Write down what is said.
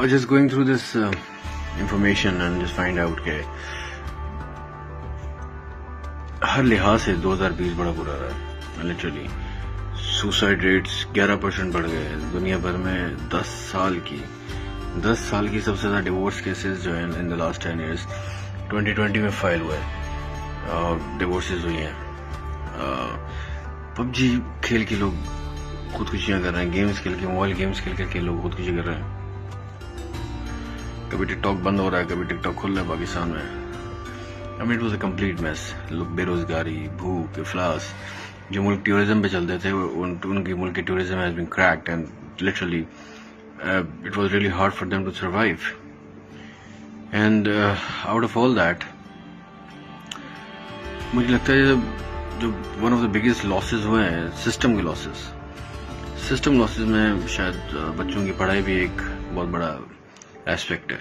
just going through this information and just find out کہ ہر لحاظ سے 2020 بڑا برا رہا ہے. لٹرلی سوسائڈ ریٹس 11% بڑھ گئے دنیا بھر میں. 10 سال کی سب سے زیادہ ڈیورس کیسز جو ہیں ان دا لاسٹ 10 ایئرس 2020 میں فائل ہوئے ڈیورسز ہوئی ہیں. PUBG کھیل کے لوگ خودکشیاں کر رہے ہیں, گیمز کھیل کے, موبائل گیمز کھیل کے لوگ خودکشی کر رہے ہیں. کبھی ٹک ٹاک بند ہو رہا ہے, کبھی ٹک ٹاک کھل رہا ہے پاکستان میں. It was a complete mass. لوگ بے روزگاری, بھوک, افلاس. جو ملک ٹورزم پہ چلتے تھے ان کی ملک کی tourism has been cracked and literally it was really hard for them to survive. And out of all that مجھے لگتا ہے جو one of the biggest losses ہوئے ہیں سسٹم کے لاسز میں شاید بچوں کی پڑھائی بھی ایک بہت بڑا ایسپیکٹ ہے.